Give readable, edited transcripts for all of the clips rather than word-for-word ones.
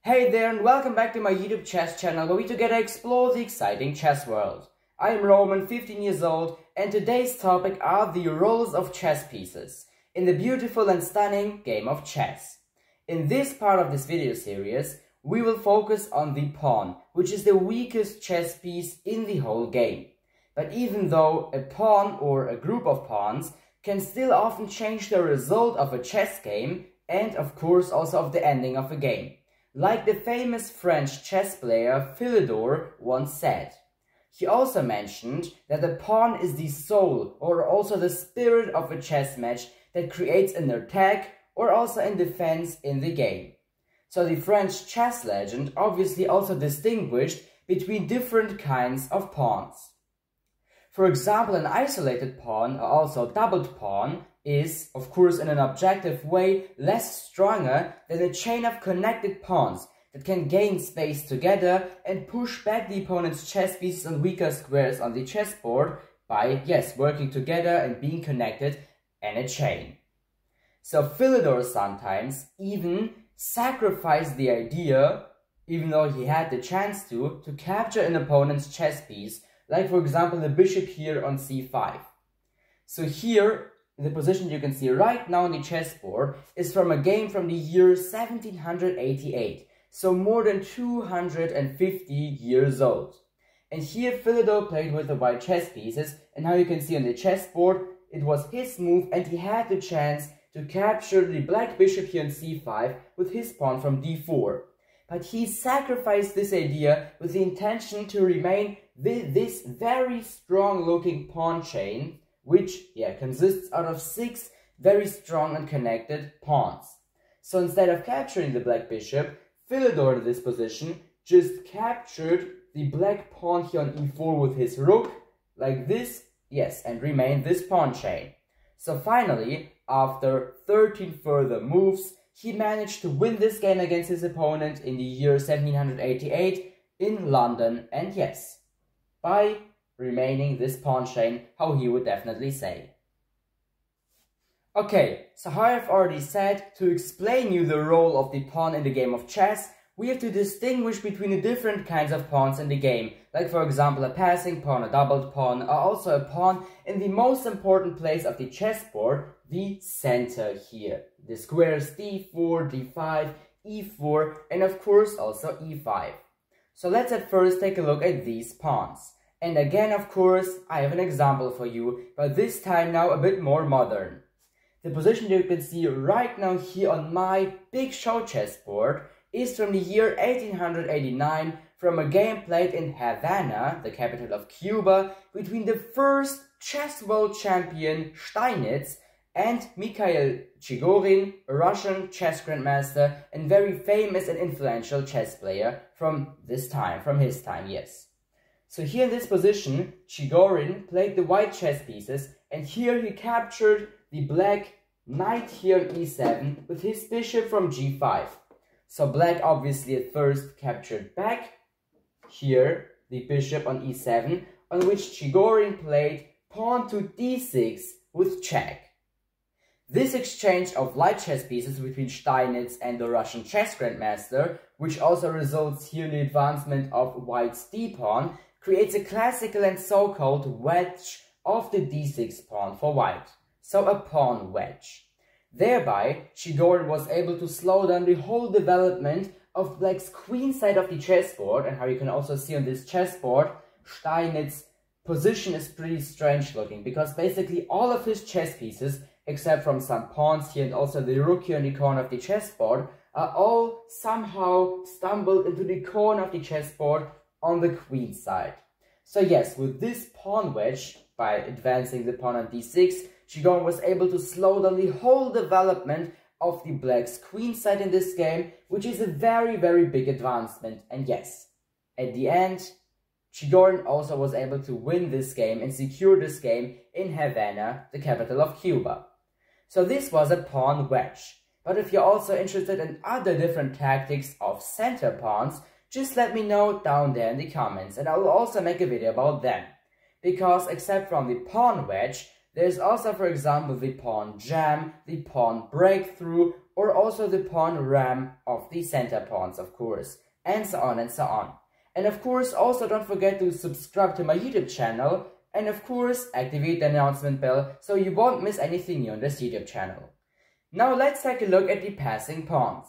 Hey there and welcome back to my YouTube chess channel where we together explore the exciting chess world. I am Roman, 15 years old, and today's topic are the roles of chess pieces in the beautiful and stunning game of chess. In this part of this video series, we will focus on the pawn, which is the weakest chess piece in the whole game. But even though a pawn or a group of pawns can still often change the result of a chess game and of course also of the ending of a game. Like the famous French chess player Philidor once said. He also mentioned that the pawn is the soul or also the spirit of a chess match that creates an attack or also in defense in the game. So the French chess legend obviously also distinguished between different kinds of pawns. For example, an isolated pawn or also doubled pawn is, of course in an objective way, less stronger than a chain of connected pawns that can gain space together and push back the opponent's chess pieces and weaker squares on the chessboard by, working together and being connected in a chain. So Philidor sometimes even sacrificed the idea, even though he had the chance to capture an opponent's chess piece, like for example the bishop here on c5. So here, the position you can see right now on the chessboard is from a game from the year 1788, so more than 250 years old. And here Philidor played with the white chess pieces, and how you can see on the chessboard, it was his move and he had the chance to capture the black bishop here on c5 with his pawn from d4. But he sacrificed this idea with the intention to remain with this very strong looking pawn chain, which consists out of 6 very strong and connected pawns. So instead of capturing the black bishop, Philidor in this position just captured the black pawn here on e4 with his rook, like this, and remained this pawn chain. So finally, after 13 further moves, he managed to win this game against his opponent in the year 1788 in London, and by remaining this pawn chain, how he would definitely say. Okay, so how I've already said, to explain you the role of the pawn in the game of chess, we have to distinguish between the different kinds of pawns in the game, like for example a passing pawn, a doubled pawn, or also a pawn in the most important place of the chessboard, the center here. The squares d4, d5, e4, and of course also e5. So let's at first take a look at these pawns. And again, of course, I have an example for you, but this time now a bit more modern. The position you can see right now here on my big show chessboard is from the year 1889, from a game played in Havana, the capital of Cuba, between the first chess world champion Steinitz and Mikhail Chigorin, a Russian chess grandmaster and very famous and influential chess player from his time, So here in this position, Chigorin played the white chess pieces, and here he captured the black knight here on e7 with his bishop from g5. So black obviously at first captured back, here the bishop on e7, on which Chigorin played pawn to d6 with check. This exchange of light chess pieces between Steinitz and the Russian chess grandmaster, which also results here in the advancement of white's d-pawn, creates a classical and so-called wedge of the d6 pawn for white, so a pawn wedge. Thereby, Chigorin was able to slow down the whole development of black's queen side of the chessboard, and how you can also see on this chessboard, Steinitz's position is pretty strange looking, because basically all of his chess pieces, except from some pawns here and also the rook here in the corner of the chessboard, are all somehow stumbled into the corner of the chessboard on the queen side. So with this pawn wedge, by advancing the pawn on d6, Chigorin was able to slow down the whole development of the black's queen side in this game, which is a very, very big advancement. And at the end, Chigorin also was able to win this game and secure this game in Havana, the capital of Cuba. So this was a pawn wedge. But if you're also interested in other different tactics of center pawns, just let me know down there in the comments, and I will also make a video about them. Because except from the pawn wedge, there's also, for example, the pawn jam, the pawn breakthrough, or also the pawn ram of the center pawns, of course, and so on and so on. And of course, also don't forget to subscribe to my YouTube channel, and of course, activate the announcement bell so you won't miss anything new on this YouTube channel. Now let's take a look at the passing pawns.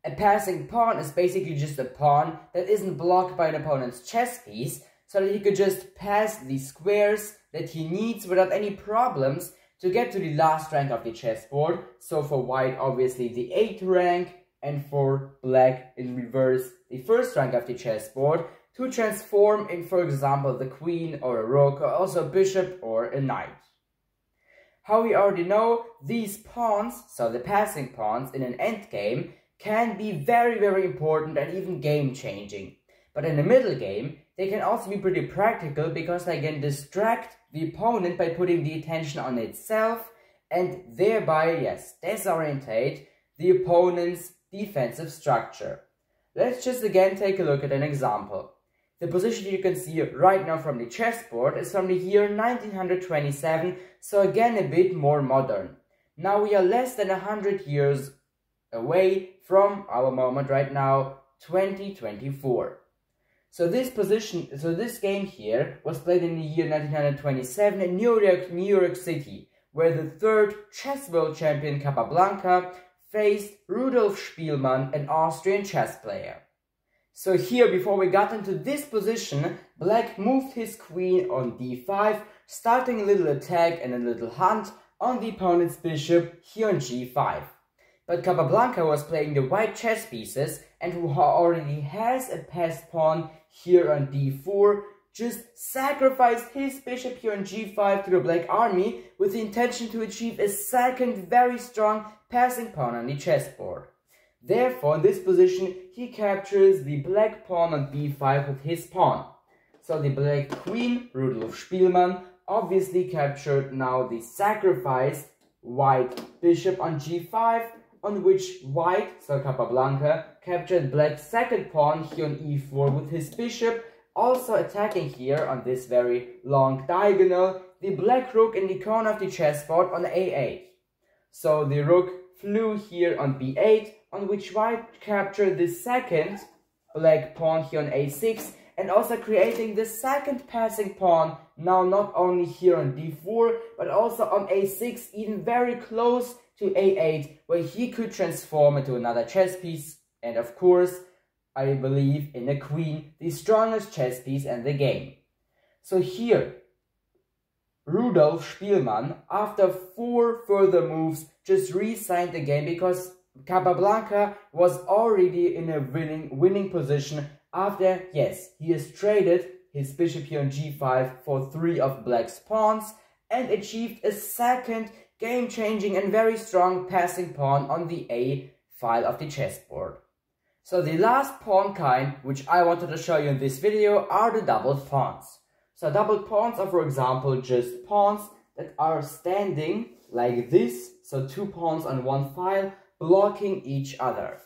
A passing pawn is basically just a pawn that isn't blocked by an opponent's chess piece, so that he could just pass the squares that he needs without any problems to get to the last rank of the chessboard. So for white, obviously the 8th rank, and for black, in reverse, the 1st rank of the chessboard, to transform in, for example, the queen or a rook, or also a bishop or a knight. How we already know, these pawns, so the passing pawns in an endgame, can be very important and even game-changing. But in the middle game, they can also be pretty practical because they can distract the opponent by putting the attention on itself and thereby, yes, disorientate the opponent's defensive structure. Let's just again take a look at an example. The position you can see right now from the chessboard is from the year 1927, so again a bit more modern. Now we are less than 100 years away from our moment right now, 2024. So this game here was played in the year 1927 in New York City, where the 3rd chess world champion Capablanca faced Rudolf Spielmann, an Austrian chess player. So here, before we got into this position, black moved his queen on d5, starting a little attack and a little hunt on the opponent's bishop here on g5. But Capablanca was playing the white chess pieces, and who already has a passed pawn here on d4, just sacrificed his bishop here on g5 to the black army with the intention to achieve a second very strong passing pawn on the chessboard. Therefore, in this position, he captures the black pawn on b5 with his pawn. So the black queen, Rudolf Spielmann, obviously captured now the sacrificed white bishop on g5, on which white, so Capablanca, captured black's second pawn here on e4 with his bishop, also attacking here on this very long diagonal, the black rook in the corner of the chessboard on a8. So the rook flew here on b8, on which white captured the second black pawn here on a6, and also creating the second passing pawn, now not only here on d4, but also on a6, even very close to a8, where he could transform into another chess piece, and of course, I believe in a queen, the strongest chess piece in the game. So here, Rudolf Spielmann, after 4 further moves, just re-signed the game because Capablanca was already in a winning position after, yes, he has traded his bishop here on g5 for 3 of black's pawns and achieved a second game-changing and very strong passing pawn on the A file of the chessboard. So the last pawn kind which I wanted to show you in this video are the doubled pawns. So doubled pawns are, for example, just pawns that are standing like this, so 2 pawns on one file blocking each other.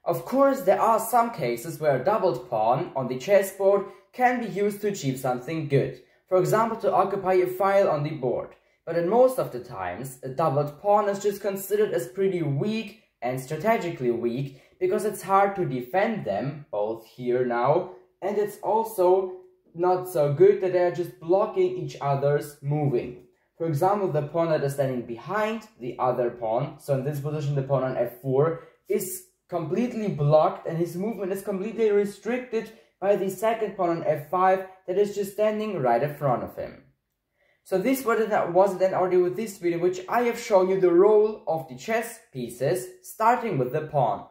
Of course, there are some cases where a doubled pawn on the chessboard can be used to achieve something good. For example, to occupy a file on the board. But in most of the times, a doubled pawn is just considered as pretty weak and strategically weak because it's hard to defend them, both here now, and it's also not so good that they're just blocking each other's moving. For example, the pawn that is standing behind the other pawn, so in this position the pawn on f4, is completely blocked and his movement is completely restricted by the second pawn on f5 that is just standing right in front of him. So this was it then already with this video, which I have shown you the role of the chess pieces, starting with the pawn.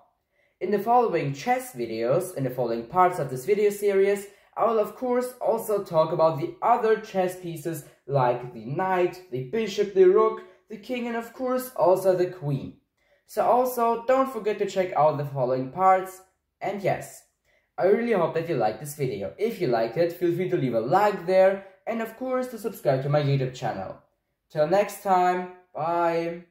In the following chess videos, in the following parts of this video series, I will of course also talk about the other chess pieces like the knight, the bishop, the rook, the king, and of course also the queen. So also don't forget to check out the following parts, and yes, I really hope that you liked this video. If you liked it, feel free to leave a like there, and of course to subscribe to my YouTube channel. Till next time, bye!